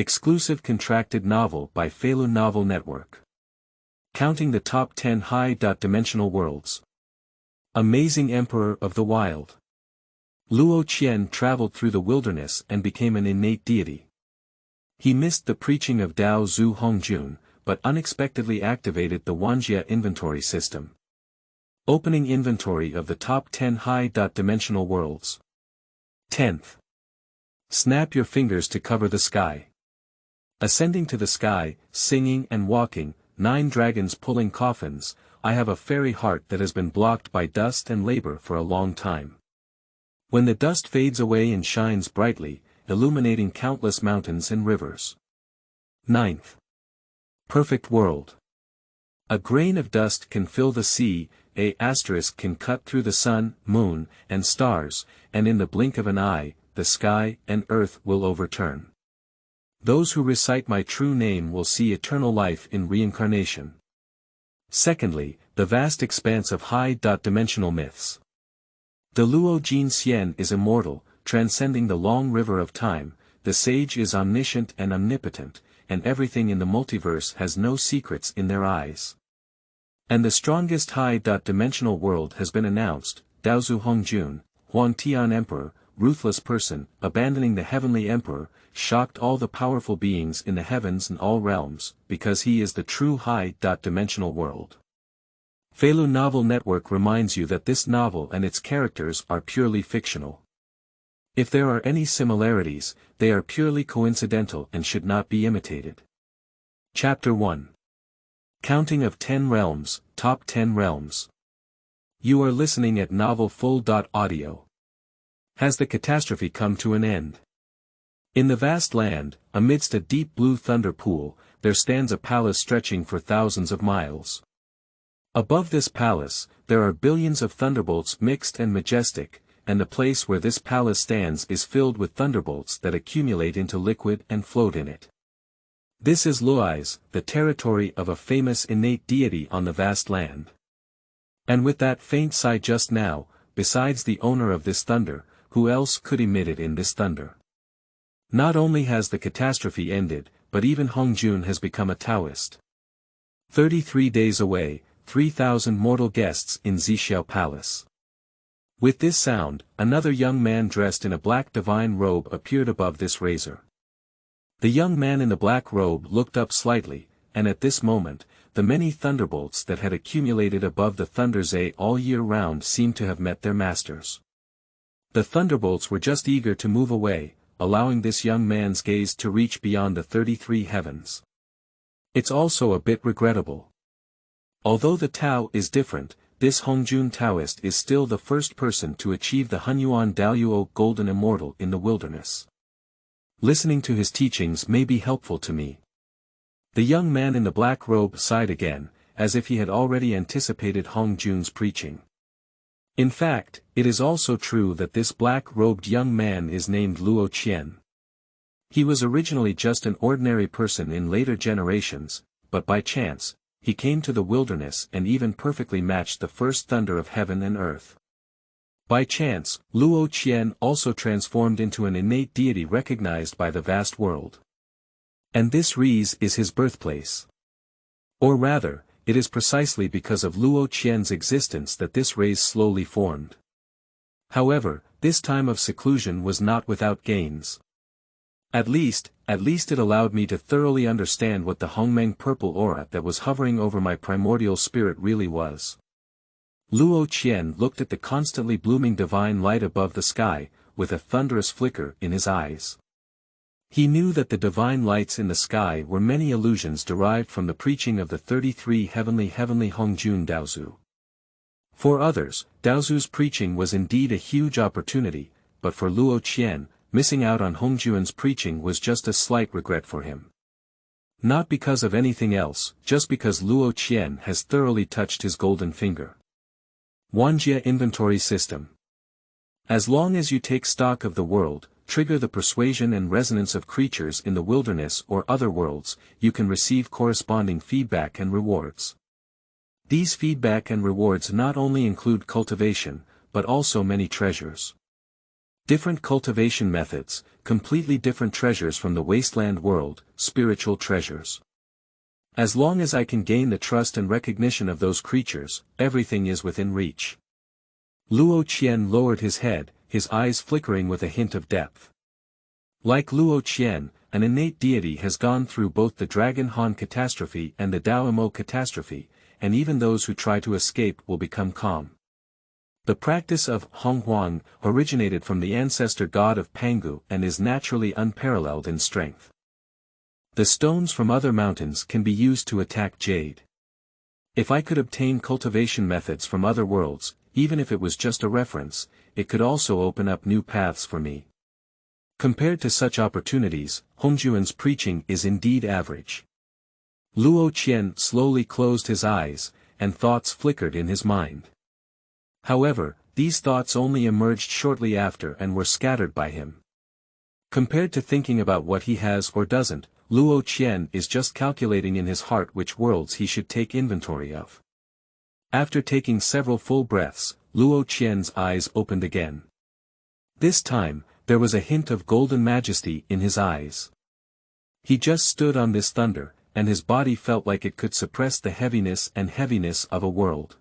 Exclusive contracted novel by Feilu Novel Network. Counting the top 10 high-dimensional worlds. Amazing Emperor of the Wild. Luo Qian traveled through the wilderness and became an innate deity. He missed the preaching of Dao Zu Hongjun, but unexpectedly activated the Wanjie Inventory System. Opening inventory of the top 10 high-dimensional worlds. 10th. Snap your fingers to cover the sky. Ascending to the sky, singing and walking, 9 dragons pulling coffins, I have a fairy heart that has been blocked by dust and labor for a long time. When the dust fades away and shines brightly, illuminating countless mountains and rivers. 9th. Perfect world. A grain of dust can fill the sea, a asterisk can cut through the sun, moon, and stars, and in the blink of an eye, the sky and earth will overturn. Those who recite my true name will see eternal life in reincarnation. Secondly, the vast expanse of high-dimensional myths. The Luo Qian is immortal, transcending the long river of time, the sage is omniscient and omnipotent, and everything in the multiverse has no secrets in their eyes. And the strongest high-dimensional world has been announced, Dao Zu Hongjun, Tian Emperor, ruthless person, abandoning the heavenly emperor, shocked all the powerful beings in the heavens and all realms, because he is the true high-dimensional world. Feilu Novel Network reminds you that this novel and its characters are purely fictional. If there are any similarities, they are purely coincidental and should not be imitated. Chapter 1. Counting of 10 Realms, Top 10 Realms. You are listening at novelfull.audio. Has the catastrophe come to an end? In the vast land, amidst a deep blue thunder pool, there stands a palace stretching for thousands of miles. Above this palace, there are billions of thunderbolts mixed and majestic, and the place where this palace stands is filled with thunderbolts that accumulate into liquid and float in it. This is Luo's, the territory of a famous innate deity on the vast land. And with that faint sigh just now, besides the owner of this thunder, who else could emit it in this thunder? Not only has the catastrophe ended, but even Hongjun has become a Taoist. 33 days away, 3,000 mortal guests in Zixiao Palace. With this sound, another young man dressed in a black divine robe appeared above this razor. The young man in the black robe looked up slightly, and at this moment, the many thunderbolts that had accumulated above the Thunderzay all year round seemed to have met their masters. The thunderbolts were just eager to move away, allowing this young man's gaze to reach beyond the 33 heavens. It's also a bit regrettable. Although the Tao is different, this Hongjun Taoist is still the first person to achieve the Hunyuan Daoyuo Golden Immortal in the wilderness. Listening to his teachings may be helpful to me. The young man in the black robe sighed again, as if he had already anticipated Hongjun's preaching. In fact, it is also true that this black-robed young man is named Luo Qian. He was originally just an ordinary person in later generations, but by chance, he came to the wilderness and even perfectly matched the first thunder of heaven and earth. By chance, Luo Qian also transformed into an innate deity recognized by the vast world. And this Rize is his birthplace. Or rather, it is precisely because of Luo Qian's existence that this race slowly formed. However, this time of seclusion was not without gains. At least it allowed me to thoroughly understand what the Hongmeng purple aura that was hovering over my primordial spirit really was. Luo Qian looked at the constantly blooming divine light above the sky, with a thunderous flicker in his eyes. He knew that the divine lights in the sky were many illusions derived from the preaching of the 33 heavenly Hongjun Daozu. For others, Daozu's preaching was indeed a huge opportunity, but for Luo Qian, missing out on Hongjun's preaching was just a slight regret for him. Not because of anything else, just because Luo Qian has thoroughly touched his golden finger. Wanjie Inventory System. As long as you take stock of the world, trigger the persuasion and resonance of creatures in the wilderness or other worlds, you can receive corresponding feedback and rewards. These feedback and rewards not only include cultivation, but also many treasures. Different cultivation methods, completely different treasures from the wasteland world, spiritual treasures. As long as I can gain the trust and recognition of those creatures, everything is within reach. Luo Qian lowered his head, his eyes flickering with a hint of depth. Like Luo Qian, an innate deity has gone through both the Dragon Han catastrophe and the Dao Mo catastrophe, and even those who try to escape will become calm. The practice of Honghuang originated from the ancestor god of Pangu and is naturally unparalleled in strength. The stones from other mountains can be used to attack jade. If I could obtain cultivation methods from other worlds, even if it was just a reference, it could also open up new paths for me. Compared to such opportunities, Hongjun's preaching is indeed average. Luo Qian slowly closed his eyes, and thoughts flickered in his mind. However, these thoughts only emerged shortly after and were scattered by him. Compared to thinking about what he has or doesn't, Luo Qian is just calculating in his heart which worlds he should take inventory of. After taking several full breaths, Luo Qian's eyes opened again. This time, there was a hint of golden majesty in his eyes. He just stood on this thunder, and his body felt like it could suppress the heaviness of a world.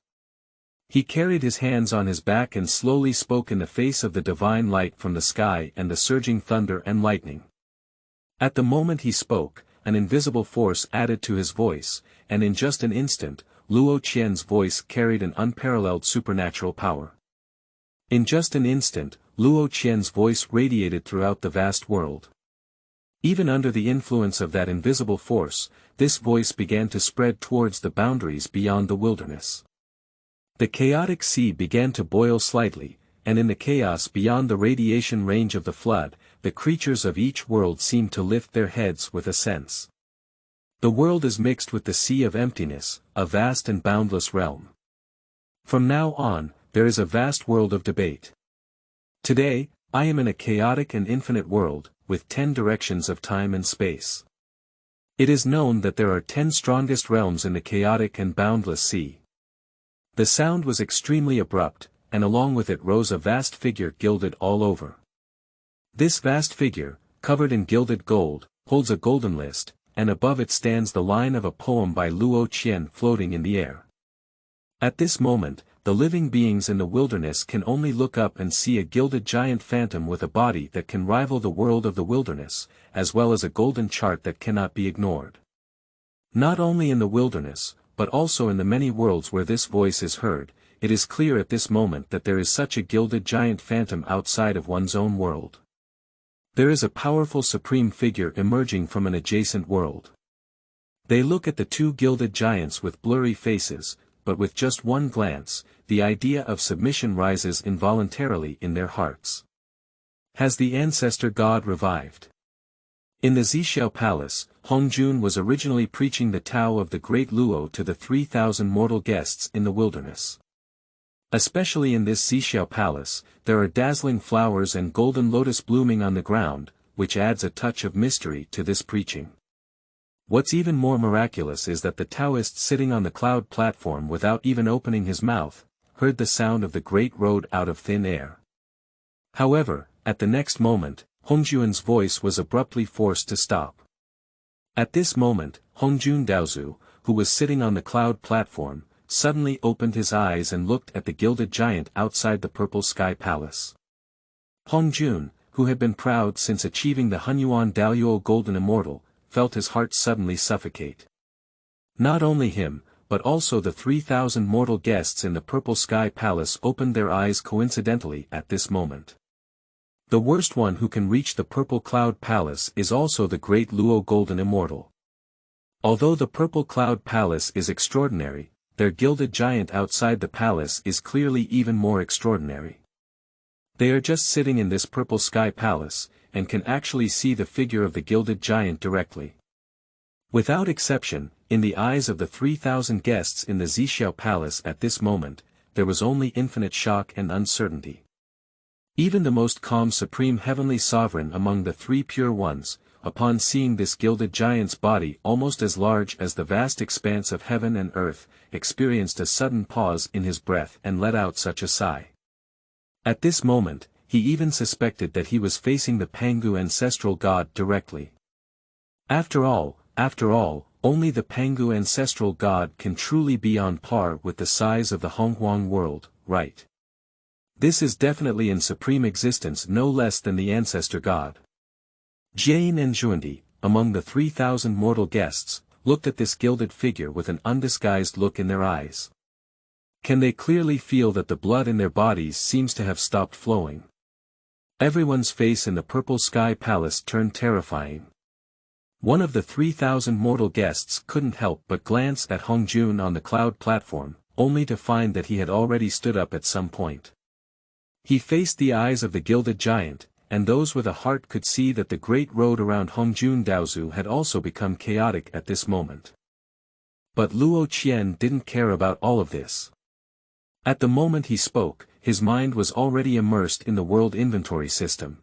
He carried his hands on his back and slowly spoke in the face of the divine light from the sky and the surging thunder and lightning. At the moment he spoke, an invisible force added to his voice, and in just an instant, Luo Qian's voice carried an unparalleled supernatural power. In just an instant, Luo Qian's voice radiated throughout the vast world. Even under the influence of that invisible force, this voice began to spread towards the boundaries beyond the wilderness. The chaotic sea began to boil slightly, and in the chaos beyond the radiation range of the flood, the creatures of each world seemed to lift their heads with a sense. The world is mixed with the sea of emptiness, a vast and boundless realm. From now on, there is a vast world of debate. Today, I am in a chaotic and infinite world, with 10 directions of time and space. It is known that there are 10 strongest realms in the chaotic and boundless sea. The sound was extremely abrupt, and along with it rose a vast figure gilded all over. This vast figure, covered in gilded gold, holds a golden list, and above it stands the line of a poem by Luo Qian floating in the air. At this moment, the living beings in the wilderness can only look up and see a gilded giant phantom with a body that can rival the world of the wilderness, as well as a golden chart that cannot be ignored. Not only in the wilderness, but also in the many worlds where this voice is heard, it is clear at this moment that there is such a gilded giant phantom outside of one's own world. There is a powerful supreme figure emerging from an adjacent world. They look at the two gilded giants with blurry faces, but with just one glance, the idea of submission rises involuntarily in their hearts. Has the ancestor god revived? In the Zixiao Palace, Hongjun was originally preaching the Tao of the Great Luo to the 3,000 mortal guests in the wilderness. Especially in this Zixiao Palace, there are dazzling flowers and golden lotus blooming on the ground, which adds a touch of mystery to this preaching. What's even more miraculous is that the Taoist sitting on the cloud platform without even opening his mouth, heard the sound of the great road out of thin air. However, at the next moment, Hongjun's voice was abruptly forced to stop. At this moment, Hongjun Daozu, who was sitting on the cloud platform, suddenly opened his eyes and looked at the gilded giant outside the purple sky palace. Hongjun, who had been proud since achieving the Hunyuan Daoyuo Golden Immortal, felt his heart suddenly suffocate. Not only him, but also the 3,000 mortal guests in the purple sky palace opened their eyes coincidentally at this moment. The worst one who can reach the purple cloud palace is also the great Luo Golden Immortal. Although the purple cloud palace is extraordinary, their gilded giant outside the palace is clearly even more extraordinary. They are just sitting in this purple sky palace, and can actually see the figure of the gilded giant directly. Without exception, in the eyes of the 3,000 guests in the Zixiao Palace at this moment, there was only infinite shock and uncertainty. Even the most calm supreme heavenly sovereign among the three pure ones, upon seeing this gilded giant's body almost as large as the vast expanse of heaven and earth, experienced a sudden pause in his breath and let out such a sigh. At this moment, he even suspected that he was facing the Pangu ancestral god directly. After all, only the Pangu ancestral god can truly be on par with the size of the Honghuang world, right? This is definitely in supreme existence no less than the ancestor god. Zheng and Zhundi, among the 3,000 mortal guests, looked at this gilded figure with an undisguised look in their eyes. Can they clearly feel that the blood in their bodies seems to have stopped flowing? Everyone's face in the purple sky palace turned terrifying. One of the 3,000 mortal guests couldn't help but glance at Hongjun on the cloud platform, only to find that he had already stood up at some point. He faced the eyes of the gilded giant, and those with a heart could see that the great road around Hongjun Daozu had also become chaotic at this moment. But Luo Qian didn't care about all of this. At the moment he spoke, his mind was already immersed in the world inventory system.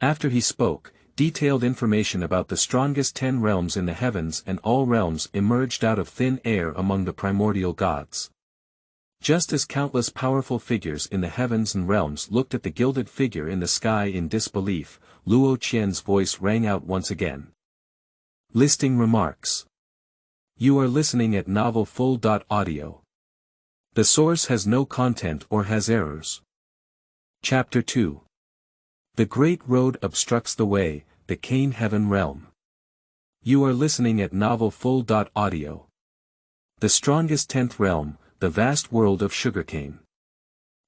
After he spoke, detailed information about the strongest 10 realms in the heavens and all realms emerged out of thin air among the primordial gods. Just as countless powerful figures in the heavens and realms looked at the gilded figure in the sky in disbelief, Luo Qian's voice rang out once again. Listing remarks. You are listening at novelfull.audio. The source has no content or has errors. Chapter 2. The Great Road Obstructs the Way, the Cane Heaven Realm. You are listening at novelfull.audio. The strongest 10th realm, the vast world of Sugarcane.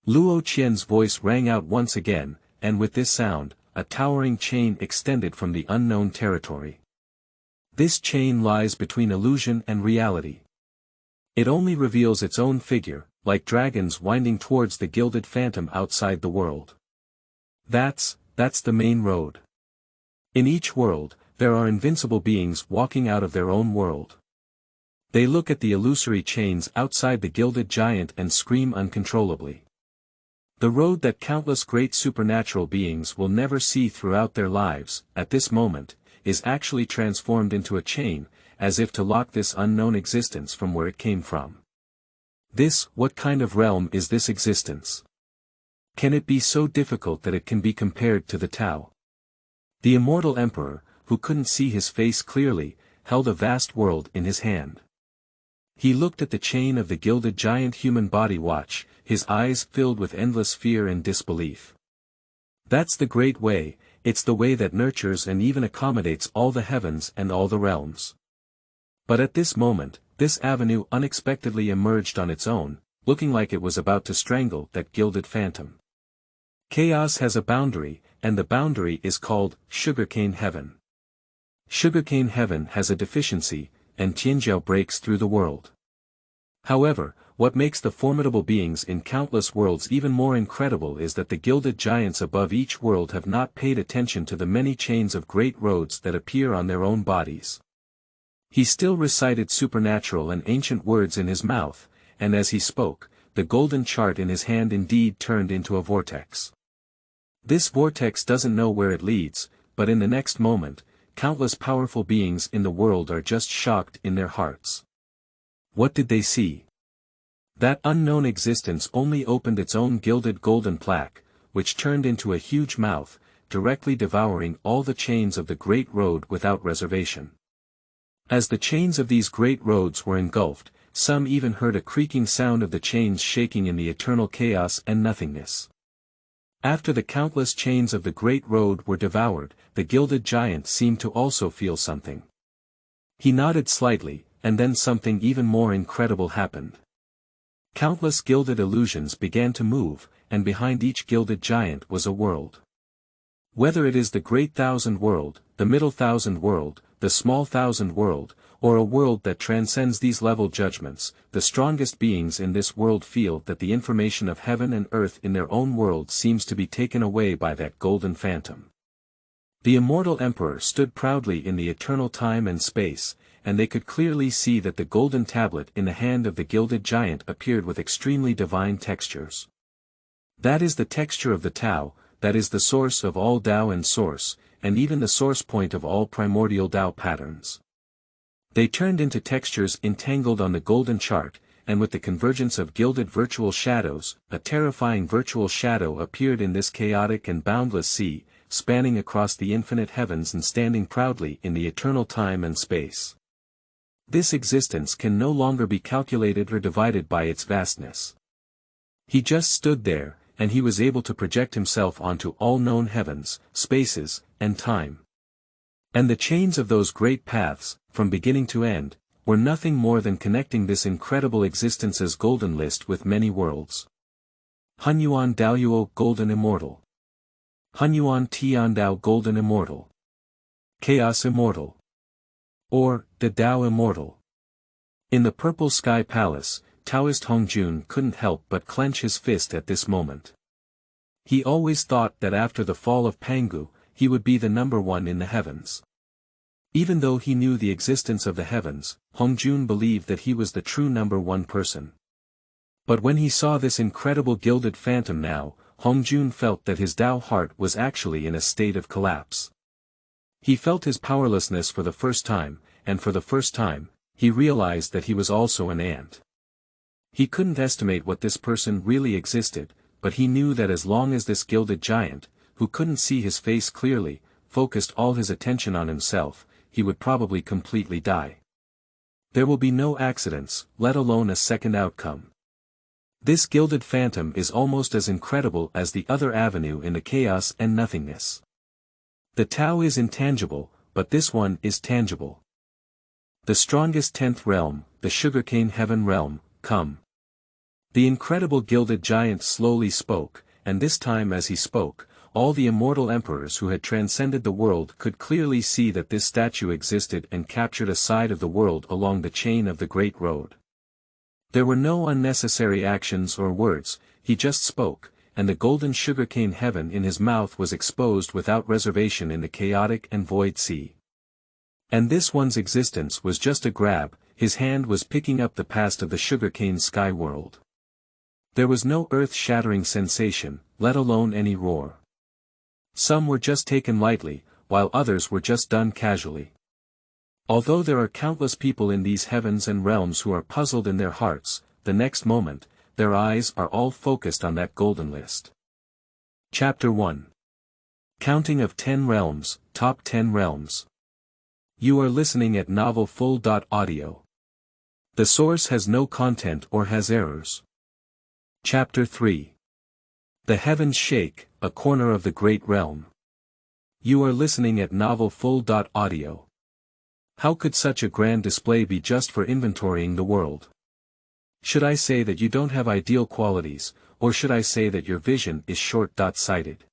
Luo Qian's voice rang out once again, and with this sound, a towering chain extended from the unknown territory. This chain lies between illusion and reality. It only reveals its own figure, like dragons winding towards the gilded phantom outside the world. That's the main road. In each world, there are invincible beings walking out of their own world. They look at the illusory chains outside the gilded giant and scream uncontrollably. The road that countless great supernatural beings will never see throughout their lives, at this moment, is actually transformed into a chain, as if to lock this unknown existence from where it came from. What kind of realm is this existence? Can it be so difficult that it can be compared to the Tao? The immortal emperor, who couldn't see his face clearly, held a vast world in his hand. He looked at the chain of the gilded giant human body watch, his eyes filled with endless fear and disbelief. That's the great way, it's the way that nurtures and even accommodates all the heavens and all the realms. But at this moment, this avenue unexpectedly emerged on its own, looking like it was about to strangle that gilded phantom. Chaos has a boundary, and the boundary is called Sugarcane Heaven. Sugarcane Heaven has a deficiency, and Tianjiao breaks through the world. However, what makes the formidable beings in countless worlds even more incredible is that the gilded giants above each world have not paid attention to the many chains of great roads that appear on their own bodies. He still recited supernatural and ancient words in his mouth, and as he spoke, the golden chart in his hand indeed turned into a vortex. This vortex doesn't know where it leads, but in the next moment, countless powerful beings in the world are just shocked in their hearts. What did they see? That unknown existence only opened its own gilded golden plaque, which turned into a huge mouth, directly devouring all the chains of the great road without reservation. As the chains of these great roads were engulfed, some even heard a creaking sound of the chains shaking in the eternal chaos and nothingness. After the countless chains of the great road were devoured, the gilded giant seemed to also feel something. He nodded slightly, and then something even more incredible happened. Countless gilded illusions began to move, and behind each gilded giant was a world. Whether it is the great thousand world, the middle thousand world, the small thousand world, or a world that transcends these level judgments, the strongest beings in this world feel that the information of heaven and earth in their own world seems to be taken away by that golden phantom. The immortal emperor stood proudly in the eternal time and space, and they could clearly see that the golden tablet in the hand of the gilded giant appeared with extremely divine textures. That is the texture of the Tao, that is the source of all Tao and source, and even the source point of all primordial Tao patterns. They turned into textures entangled on the golden chart, and with the convergence of gilded virtual shadows, a terrifying virtual shadow appeared in this chaotic and boundless sea, spanning across the infinite heavens and standing proudly in the eternal time and space. This existence can no longer be calculated or divided by its vastness. He just stood there, and he was able to project himself onto all known heavens, spaces, and time. And the chains of those great paths, from beginning to end, were nothing more than connecting this incredible existence's golden list with many worlds. Hunyuan Daoyuo Golden Immortal. Hunyuan Tiandao Golden Immortal. Chaos Immortal. Or, the Dao Immortal. In the Purple Sky Palace, Taoist Hongjun couldn't help but clench his fist at this moment. He always thought that after the fall of Pangu, he would be the number one in the heavens. Even though he knew the existence of the heavens, Hongjun believed that he was the true number one person. But when he saw this incredible gilded phantom now, Hongjun felt that his Dao heart was actually in a state of collapse. He felt his powerlessness for the first time, and for the first time, he realized that he was also an ant. He couldn't estimate what this person really existed, but he knew that as long as this gilded giant, who couldn't see his face clearly, focused all his attention on himself, he would probably completely die. There will be no accidents, let alone a second outcome. This gilded phantom is almost as incredible as the other avenue in the chaos and nothingness. The Tao is intangible, but this one is tangible. The strongest 10th realm, the Sugarcane Heaven realm, come. The incredible gilded giant slowly spoke, and this time as he spoke, all the immortal emperors who had transcended the world could clearly see that this statue existed and captured a side of the world along the chain of the Great Road. There were no unnecessary actions or words, he just spoke, and the golden sugarcane heaven in his mouth was exposed without reservation in the chaotic and void sea. And this one's existence was just a grab, his hand was picking up the past of the sugarcane sky world. There was no earth-shattering sensation, let alone any roar. Some were just taken lightly, while others were just done casually. Although there are countless people in these heavens and realms who are puzzled in their hearts, the next moment, their eyes are all focused on that golden list. Chapter 1. Counting of 10 Realms, Top 10 Realms. You are listening at novelfull.audio. The source has no content or has errors. Chapter 3. The Heavens Shake, a corner of the great realm. You are listening at novelfull.audio. How could such a grand display be just for inventorying the world? Should I say that you don't have ideal qualities, or should I say that your vision is short-sighted?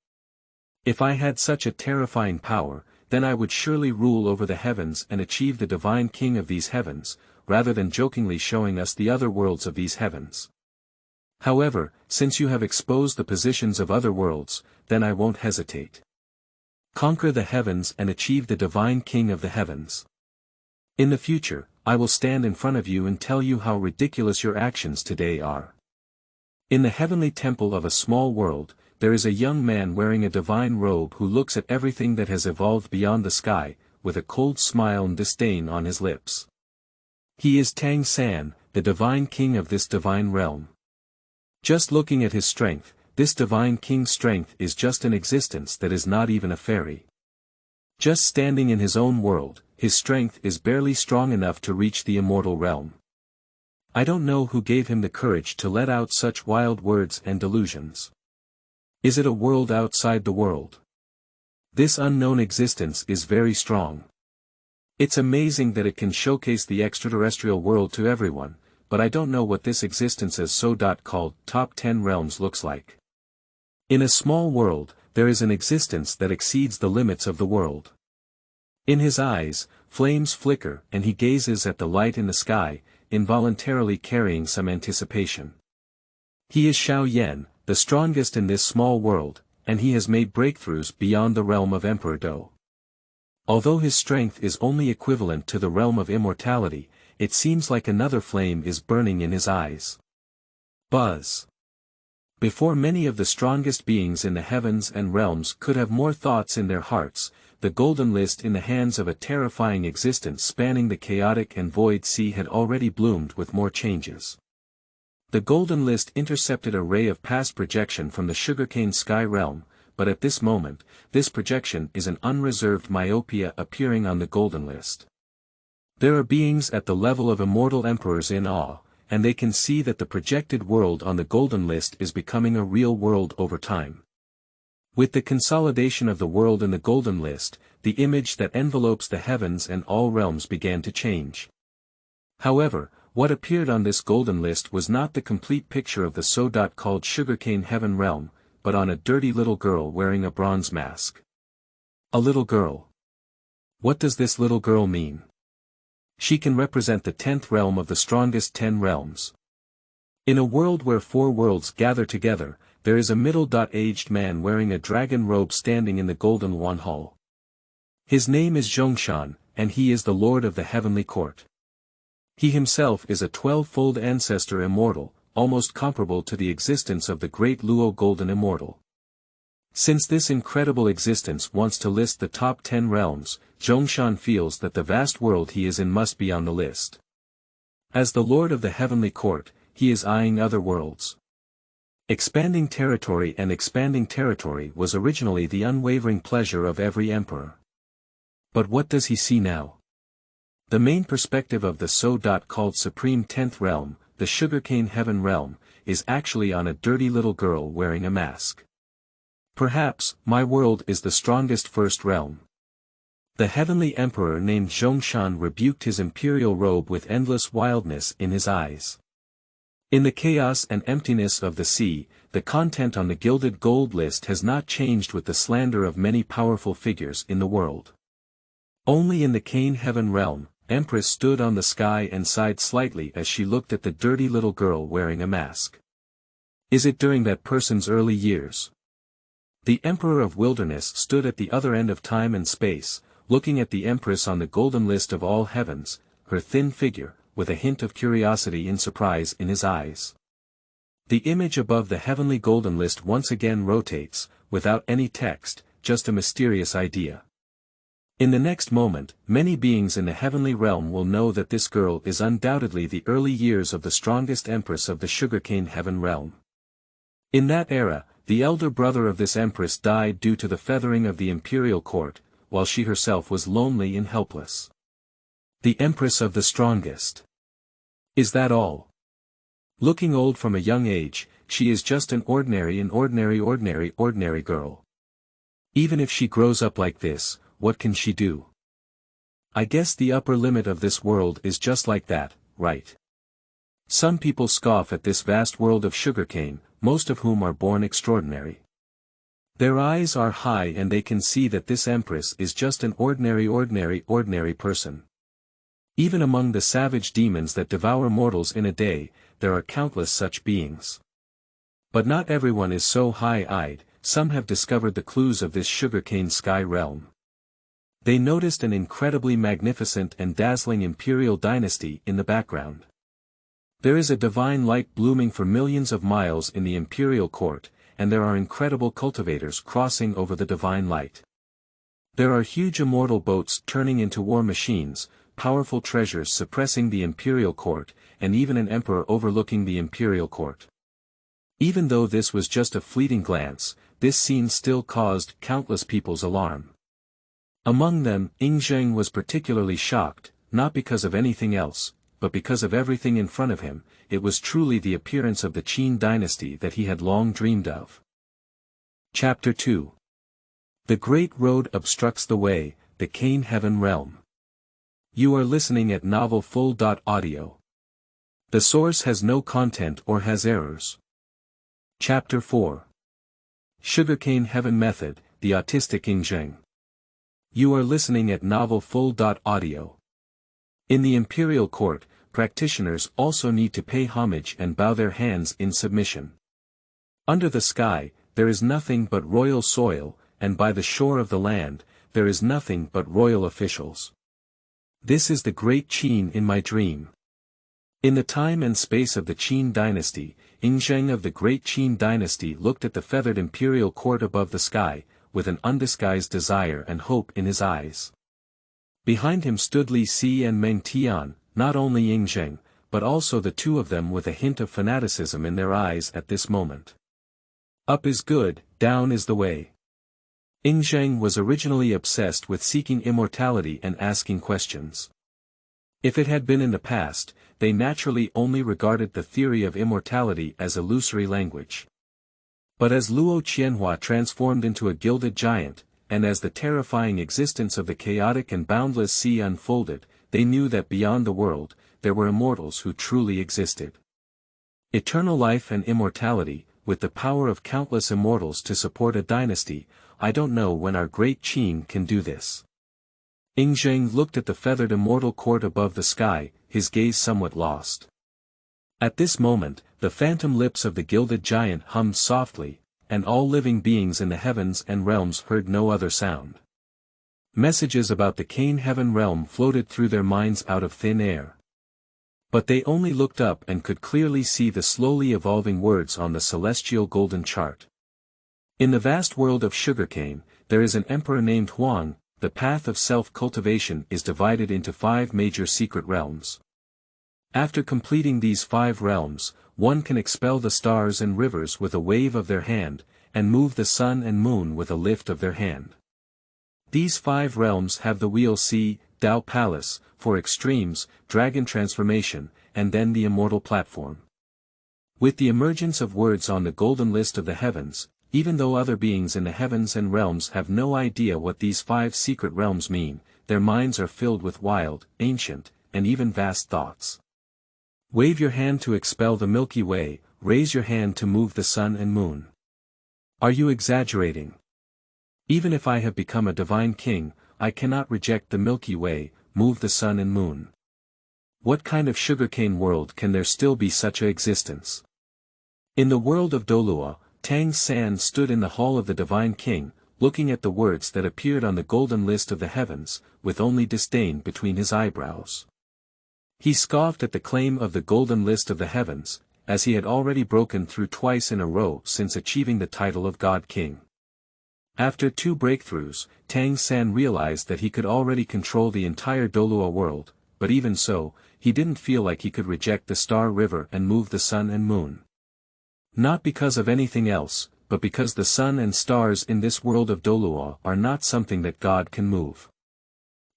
If I had such a terrifying power, then I would surely rule over the heavens and achieve the divine king of these heavens, rather than jokingly showing us the other worlds of these heavens. However, since you have exposed the positions of other worlds, then I won't hesitate. Conquer the heavens and achieve the divine king of the heavens. In the future, I will stand in front of you and tell you how ridiculous your actions today are. In the heavenly temple of a small world, there is a young man wearing a divine robe who looks at everything that has evolved beyond the sky, with a cold smile and disdain on his lips. He is Tang San, the divine king of this divine realm. Just looking at his strength, this divine king's strength is just an existence that is not even a fairy. Just standing in his own world, his strength is barely strong enough to reach the immortal realm. I don't know who gave him the courage to let out such wild words and delusions. Is it a world outside the world? This unknown existence is very strong. It's amazing that it can showcase the extraterrestrial world to everyone, but I don't know what this existence's so-called top 10 realms looks like. In a small world, there is an existence that exceeds the limits of the world. In his eyes, flames flicker and he gazes at the light in the sky, involuntarily carrying some anticipation. He is Xiao Yan, the strongest in this small world, and he has made breakthroughs beyond the realm of Emperor Dou. Although his strength is only equivalent to the realm of immortality, it seems like another flame is burning in his eyes. Buzz. Before many of the strongest beings in the heavens and realms could have more thoughts in their hearts, the golden list in the hands of a terrifying existence spanning the chaotic and void sea had already bloomed with more changes. The golden list intercepted a ray of past projection from the sugarcane sky realm, but at this moment, this projection is an unreserved myopia appearing on the golden list. There are beings at the level of immortal emperors in awe, and they can see that the projected world on the golden list is becoming a real world over time. With the consolidation of the world in the golden list, the image that envelopes the heavens and all realms began to change. However, what appeared on this golden list was not the complete picture of the so-called sugarcane heaven realm, but on a dirty little girl wearing a bronze mask. A little girl. What does this little girl mean? She can represent the 10th realm of the strongest 10 realms. In a world where 4 worlds gather together, there is a middle-aged man wearing a dragon robe standing in the Golden Wan Hall. His name is Zheng, and he is the lord of the heavenly court. He himself is a 12-fold ancestor immortal, almost comparable to the existence of the great Luo Golden Immortal. Since this incredible existence wants to list the top 10 realms, Zheng feels that the vast world he is in must be on the list. As the lord of the heavenly court, he is eyeing other worlds. Expanding territory was originally the unwavering pleasure of every emperor. But what does he see now? The main perspective of the so-called supreme 10th realm, the sugarcane heaven realm, is actually on a dirty little girl wearing a mask. Perhaps, my world is the strongest first realm. The heavenly emperor named Zheng rebuked his imperial robe with endless wildness in his eyes. In the chaos and emptiness of the sea, the content on the gilded gold list has not changed with the slander of many powerful figures in the world. Only in the cane heaven realm, Empress stood on the sky and sighed slightly as she looked at the dirty little girl wearing a mask. Is it during that person's early years? The Emperor of Wilderness stood at the other end of time and space, looking at the Empress on the golden list of all heavens, her thin figure, with a hint of curiosity and surprise in his eyes. The image above the heavenly golden list once again rotates, without any text, just a mysterious idea. In the next moment, many beings in the heavenly realm will know that this girl is undoubtedly the early years of the strongest empress of the sugarcane heaven realm. In that era, the elder brother of this empress died due to the feathering of the imperial court, while she herself was lonely and helpless. The empress of the strongest. Is that all? Looking old from a young age, she is just an ordinary girl. Even if she grows up like this, what can she do? I guess the upper limit of this world is just like that, right? Some people scoff at this vast world of sugarcane, most of whom are born extraordinary. Their eyes are high and they can see that this empress is just an ordinary person. Even among the savage demons that devour mortals in a day, there are countless such beings. But not everyone is so high-eyed, some have discovered the clues of this sugarcane sky realm. They noticed an incredibly magnificent and dazzling imperial dynasty in the background. There is a divine light blooming for millions of miles in the imperial court, and there are incredible cultivators crossing over the divine light. There are huge immortal boats turning into war machines, powerful treasures suppressing the imperial court, and even an emperor overlooking the imperial court. Even though this was just a fleeting glance, this scene still caused countless people's alarm. Among them, Zheng was particularly shocked, not because of anything else, but because of everything in front of him. It was truly the appearance of the Qin dynasty that he had long dreamed of. Chapter 2. The Great Road Obstructs the Way, the Cane Heaven Realm. You are listening at Novel Full.audio. The source has no content or has errors. Chapter 4. Sugarcane Heaven Method, the Autistic Zheng. You are listening at Novel Full.audio. In the imperial court, practitioners also need to pay homage and bow their hands in submission. Under the sky, there is nothing but royal soil, and by the shore of the land, there is nothing but royal officials. This is the great Qin in my dream. In the time and space of the Qin dynasty, Zheng of the great Qin dynasty looked at the feathered imperial court above the sky, with an undisguised desire and hope in his eyes. Behind him stood Li Si and Meng Tian, not only Zheng, but also the two of them with a hint of fanaticism in their eyes at this moment. Up is good, down is the way. Zheng was originally obsessed with seeking immortality and asking questions. If it had been in the past, they naturally only regarded the theory of immortality as illusory language. But as Luo Qian transformed into a gilded giant, and as the terrifying existence of the chaotic and boundless sea unfolded, they knew that beyond the world, there were immortals who truly existed. Eternal life and immortality, with the power of countless immortals to support a dynasty, I don't know when our great Qing can do this. Zheng looked at the feathered immortal court above the sky, his gaze somewhat lost. At this moment, the phantom lips of the gilded giant hummed softly, and all living beings in the heavens and realms heard no other sound. Messages about the Cane Heaven realm floated through their minds out of thin air. But they only looked up and could clearly see the slowly evolving words on the celestial golden chart. In the vast world of Sugarcane, there is an emperor named Huang. The path of self-cultivation is divided into 5 major secret realms. After completing these 5 realms, one can expel the stars and rivers with a wave of their hand, and move the sun and moon with a lift of their hand. These 5 realms have the Wheel Sea, Dao Palace, for extremes, Dragon Transformation, and then the Immortal Platform. With the emergence of words on the golden list of the heavens, even though other beings in the heavens and realms have no idea what these 5 secret realms mean, their minds are filled with wild, ancient, and even vast thoughts. Wave your hand to expel the Milky Way, raise your hand to move the sun and moon. Are you exaggerating? Even if I have become a divine king, I cannot reject the Milky Way, move the sun and moon. What kind of sugarcane world can there still be such a existence? In the world of Dolua, Tang San stood in the hall of the divine king, looking at the words that appeared on the golden list of the heavens, with only disdain between his eyebrows. He scoffed at the claim of the golden list of the heavens, as he had already broken through twice in a row since achieving the title of God King. After 2 breakthroughs, Tang San realized that he could already control the entire Dolua world, but even so, he didn't feel like he could reject the Star River and move the sun and moon. Not because of anything else, but because the sun and stars in this world of Dolua are not something that God can move.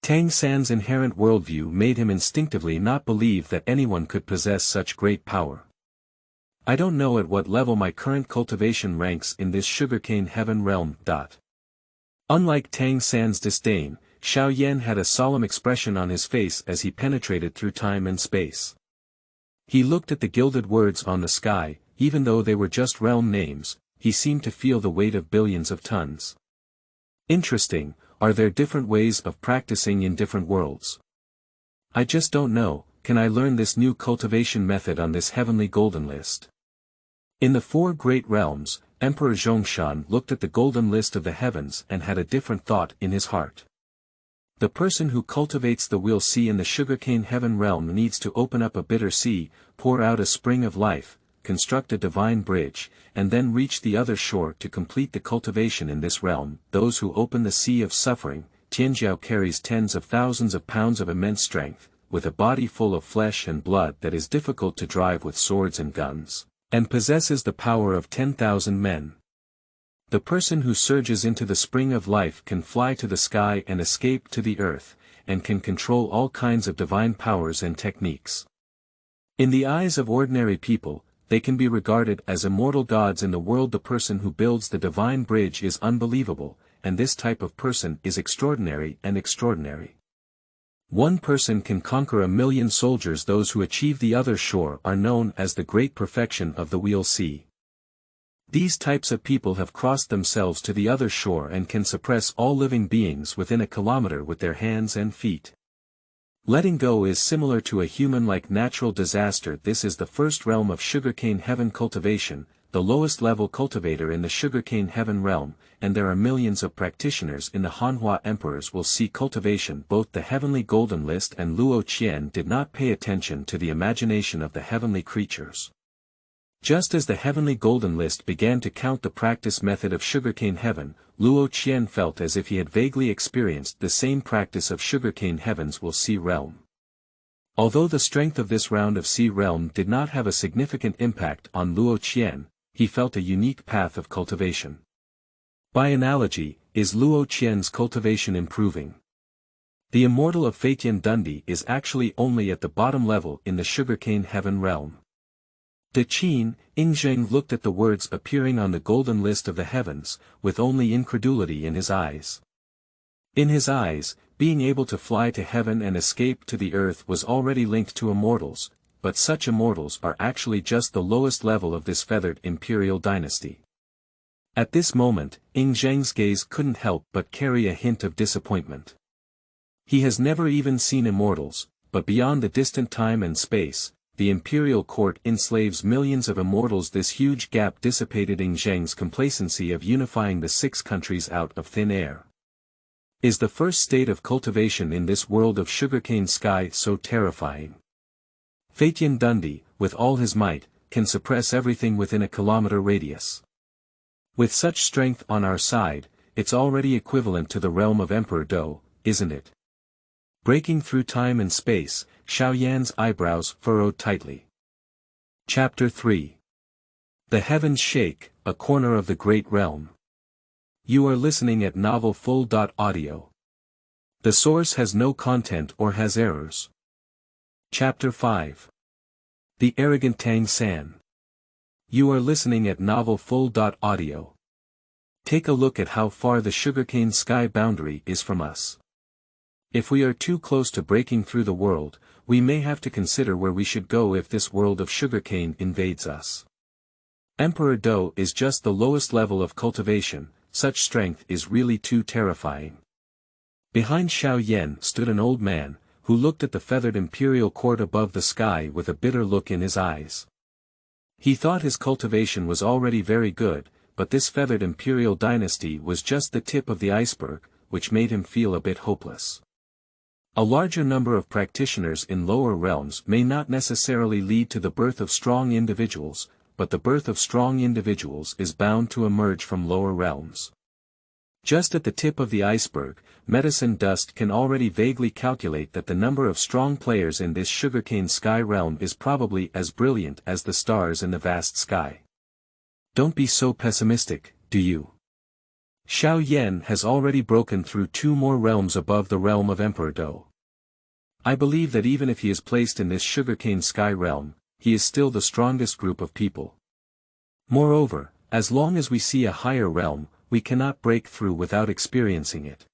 Tang San's inherent worldview made him instinctively not believe that anyone could possess such great power. I don't know at what level my current cultivation ranks in this sugarcane heaven realm. Unlike Tang San's disdain, Xiao Yan had a solemn expression on his face as he penetrated through time and space. He looked at the gilded words on the sky. Even though they were just realm names, he seemed to feel the weight of billions of tons. Interesting, are there different ways of practicing in different worlds? I just don't know, can I learn this new cultivation method on this heavenly golden list? In the 4 great realms, Emperor Zhongshan looked at the golden list of the heavens and had a different thought in his heart. The person who cultivates the Wheel Sea in the sugarcane heaven realm needs to open up a bitter sea, pour out a spring of life, construct a divine bridge, and then reach the other shore to complete the cultivation in this realm. Those who open the sea of suffering, Tianjiao carries tens of thousands of pounds of immense strength, with a body full of flesh and blood that is difficult to drive with swords and guns, and possesses the power of 10,000 men. The person who surges into the spring of life can fly to the sky and escape to the earth, and can control all kinds of divine powers and techniques. In the eyes of ordinary people, they can be regarded as immortal gods in the world. The person who builds the divine bridge is unbelievable, and this type of person is extraordinary and extraordinary. One person can conquer 1,000,000 soldiers. Those who achieve the other shore are known as the great perfection of the Wheel Sea. These types of people have crossed themselves to the other shore and can suppress all living beings within a kilometer with their hands and feet. Letting go is similar to a human-like natural disaster. This is the first realm of sugarcane heaven cultivation, the lowest level cultivator in the sugarcane heaven realm, and there are millions of practitioners in the Hanhua emperors will see cultivation. Both the heavenly golden list and Luo Qian did not pay attention to the imagination of the heavenly creatures. Just as the heavenly golden list began to count the practice method of sugarcane heaven, Luo Qian felt as if he had vaguely experienced the same practice of sugarcane heaven's will see realm. Although the strength of this round of Sea Realm did not have a significant impact on Luo Qian, he felt a unique path of cultivation. By analogy, is Luo Qian's cultivation improving? The immortal of Feitian Dundee is actually only at the bottom level in the Sugarcane Heaven realm. De Qin, Zheng looked at the words appearing on the golden list of the heavens, with only incredulity in his eyes. In his eyes, being able to fly to heaven and escape to the earth was already linked to immortals, but such immortals are actually just the lowest level of this feathered imperial dynasty. At this moment, Zheng's gaze couldn't help but carry a hint of disappointment. He has never even seen immortals, but beyond the distant time and space, the imperial court enslaves millions of immortals. This huge gap dissipated Zheng's complacency of unifying the 6 countries out of thin air. Is the first state of cultivation in this world of sugarcane sky so terrifying? Feitian Dundee, with all his might, can suppress everything within a kilometer radius. With such strength on our side, it's already equivalent to the realm of Emperor Dou, isn't it? Breaking through time and space, Xiaoyan's eyebrows furrowed tightly. Chapter 3. The Heavens Shake, a Corner of the Great Realm. You are listening at novelfull.audio. The source has no content or has errors. Chapter 5. The Arrogant Tang San. You are listening at novelfull.audio. Take a look at how far the sugarcane sky boundary is from us. If we are too close to breaking through the world, we may have to consider where we should go if this world of sugarcane invades us. Emperor Dou is just the lowest level of cultivation. Such strength is really too terrifying. Behind Xiaoyan stood an old man, who looked at the feathered imperial court above the sky with a bitter look in his eyes. He thought his cultivation was already very good, but this feathered imperial dynasty was just the tip of the iceberg, which made him feel a bit hopeless. A larger number of practitioners in lower realms may not necessarily lead to the birth of strong individuals, but the birth of strong individuals is bound to emerge from lower realms. Just at the tip of the iceberg, Medicine Dust can already vaguely calculate that the number of strong players in this sugarcane sky realm is probably as brilliant as the stars in the vast sky. Don't be so pessimistic, do you? Xiaoyan has already broken through 2 more realms above the realm of Emperor Dou. I believe that even if he is placed in this sugarcane sky realm, he is still the strongest group of people. Moreover, as long as we see a higher realm, we cannot break through without experiencing it.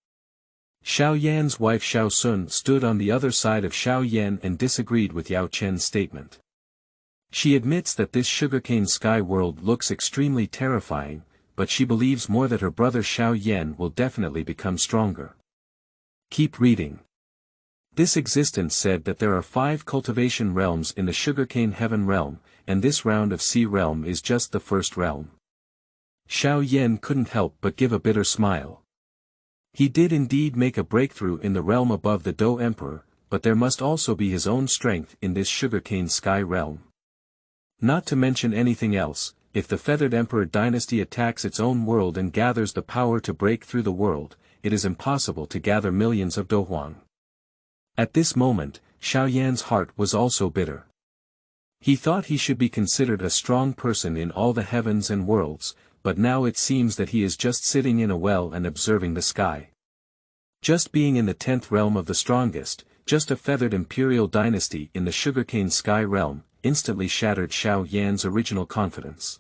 Xiaoyan's wife Xiaosun stood on the other side of Xiaoyan and disagreed with Yao Chen's statement. She admits that this sugarcane sky world looks extremely terrifying, but she believes more that her brother Xiaoyan will definitely become stronger. Keep reading. This existence said that there are 5 cultivation realms in the sugarcane heaven realm, and this round of sea realm is just the first realm. Xiaoyan couldn't help but give a bitter smile. He did indeed make a breakthrough in the realm above the Dou Emperor, but there must also be his own strength in this sugarcane sky realm. Not to mention anything else, if the feathered emperor dynasty attacks its own world and gathers the power to break through the world, it is impossible to gather millions of Douhuang. At this moment, Xiaoyan's heart was also bitter. He thought he should be considered a strong person in all the heavens and worlds, but now it seems that he is just sitting in a well and observing the sky. Just being in the 10th realm of the strongest, just a feathered imperial dynasty in the sugarcane sky realm, instantly shattered Xiaoyan's original confidence.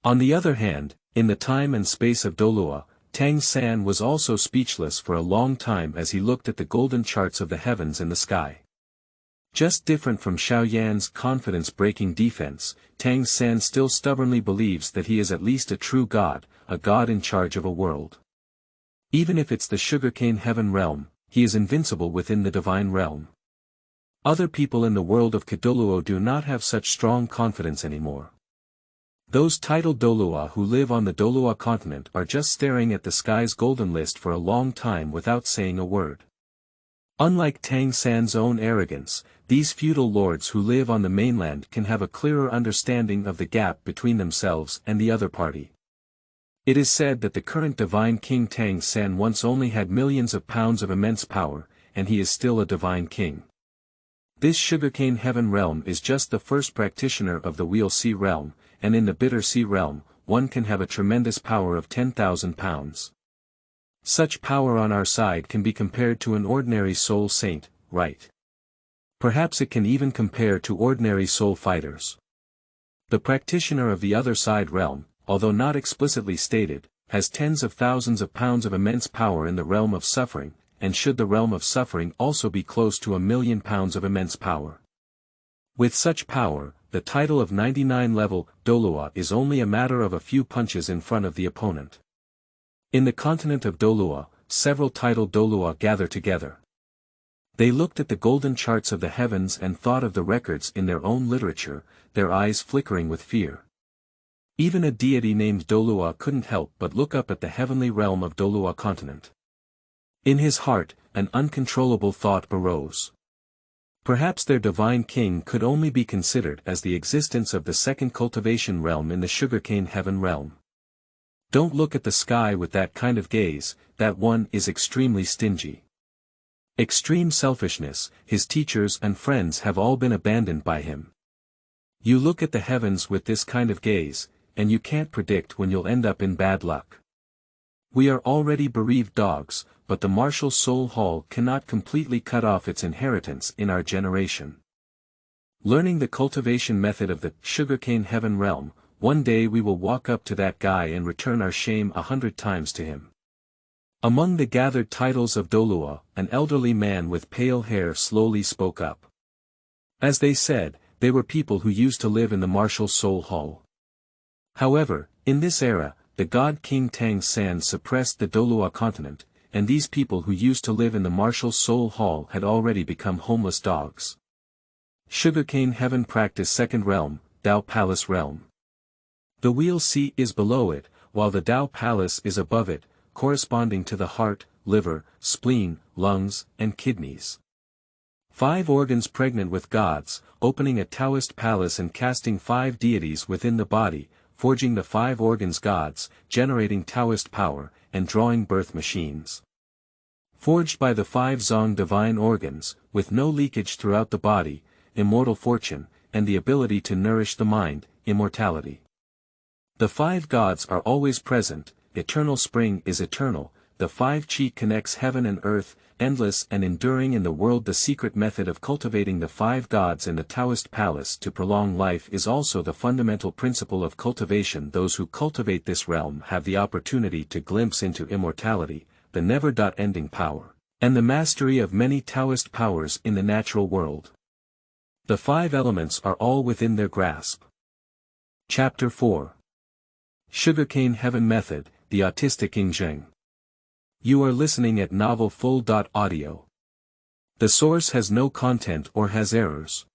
On the other hand, in the time and space of Doulua, Tang San was also speechless for a long time as he looked at the golden charts of the heavens and the sky. Just different from Xiaoyan's confidence-breaking defense, Tang San still stubbornly believes that he is at least a true god, a god in charge of a world. Even if it's the sugarcane heaven realm, he is invincible within the divine realm. Other people in the world of Kadoluo do not have such strong confidence anymore. Those titled Doulua who live on the Doulua continent are just staring at the sky's golden list for a long time without saying a word. Unlike Tang San's own arrogance, these feudal lords who live on the mainland can have a clearer understanding of the gap between themselves and the other party. It is said that the current divine king Tang San once only had millions of pounds of immense power, and he is still a divine king. This Sugarcane Heaven realm is just the first practitioner of the Wheel Sea realm, and in the Bitter Sea realm, one can have a tremendous power of 10,000 pounds. Such power on our side can be compared to an ordinary soul saint, right? Perhaps it can even compare to ordinary soul fighters. The practitioner of the other side realm, although not explicitly stated, has tens of thousands of pounds of immense power in the realm of suffering, and should the realm of suffering also be close to 1,000,000 pounds of immense power. With such power, the title of 99 level Dolua is only a matter of a few punches in front of the opponent. In the continent of Dolua, several titled Dolua gather together. They looked at the golden charts of the heavens and thought of the records in their own literature, their eyes flickering with fear. Even a deity named Dolua couldn't help but look up at the heavenly realm of Dolua continent. In his heart, an uncontrollable thought arose. Perhaps their divine king could only be considered as the existence of the second cultivation realm in the Sugarcane Heaven realm. Don't look at the sky with that kind of gaze, that one is extremely stingy. Extreme selfishness, his teachers and friends have all been abandoned by him. You look at the heavens with this kind of gaze, and you can't predict when you'll end up in bad luck. We are already bereaved dogs, but the martial soul hall cannot completely cut off its inheritance in our generation. Learning the cultivation method of the Sugarcane Heaven realm, one day we will walk up to that guy and return our shame 100 times to him. Among the gathered titles of Dolua, an elderly man with pale hair slowly spoke up. As they said, they were people who used to live in the martial soul hall. However, in this era, the god King Tang San suppressed the Dolua continent, and these people who used to live in the martial soul hall had already become homeless dogs. Sugarcane Heaven practice second realm, Dao Palace realm. The Wheel Sea is below it, while the Dao Palace is above it, corresponding to the heart, liver, spleen, lungs, and kidneys. 5 organs pregnant with gods, opening a Taoist palace and casting 5 deities within the body, forging the 5 organs gods, generating Taoist power, and drawing birth machines. Forged by the 5 Zheng divine organs, with no leakage throughout the body, immortal fortune, and the ability to nourish the mind, immortality. The 5 gods are always present, eternal spring is eternal, the 5 chi connects heaven and earth, endless and enduring in the world. The secret method of cultivating the 5 gods in the Taoist palace to prolong life is also the fundamental principle of cultivation. Those who cultivate this realm have the opportunity to glimpse into immortality, the never-ending power, and the mastery of many Taoist powers in the natural world. The 5 elements are all within their grasp. Chapter 4. Sugarcane Heaven Method, the Autistic Zheng. You are listening at novelfull.audio. The source has no content or has errors.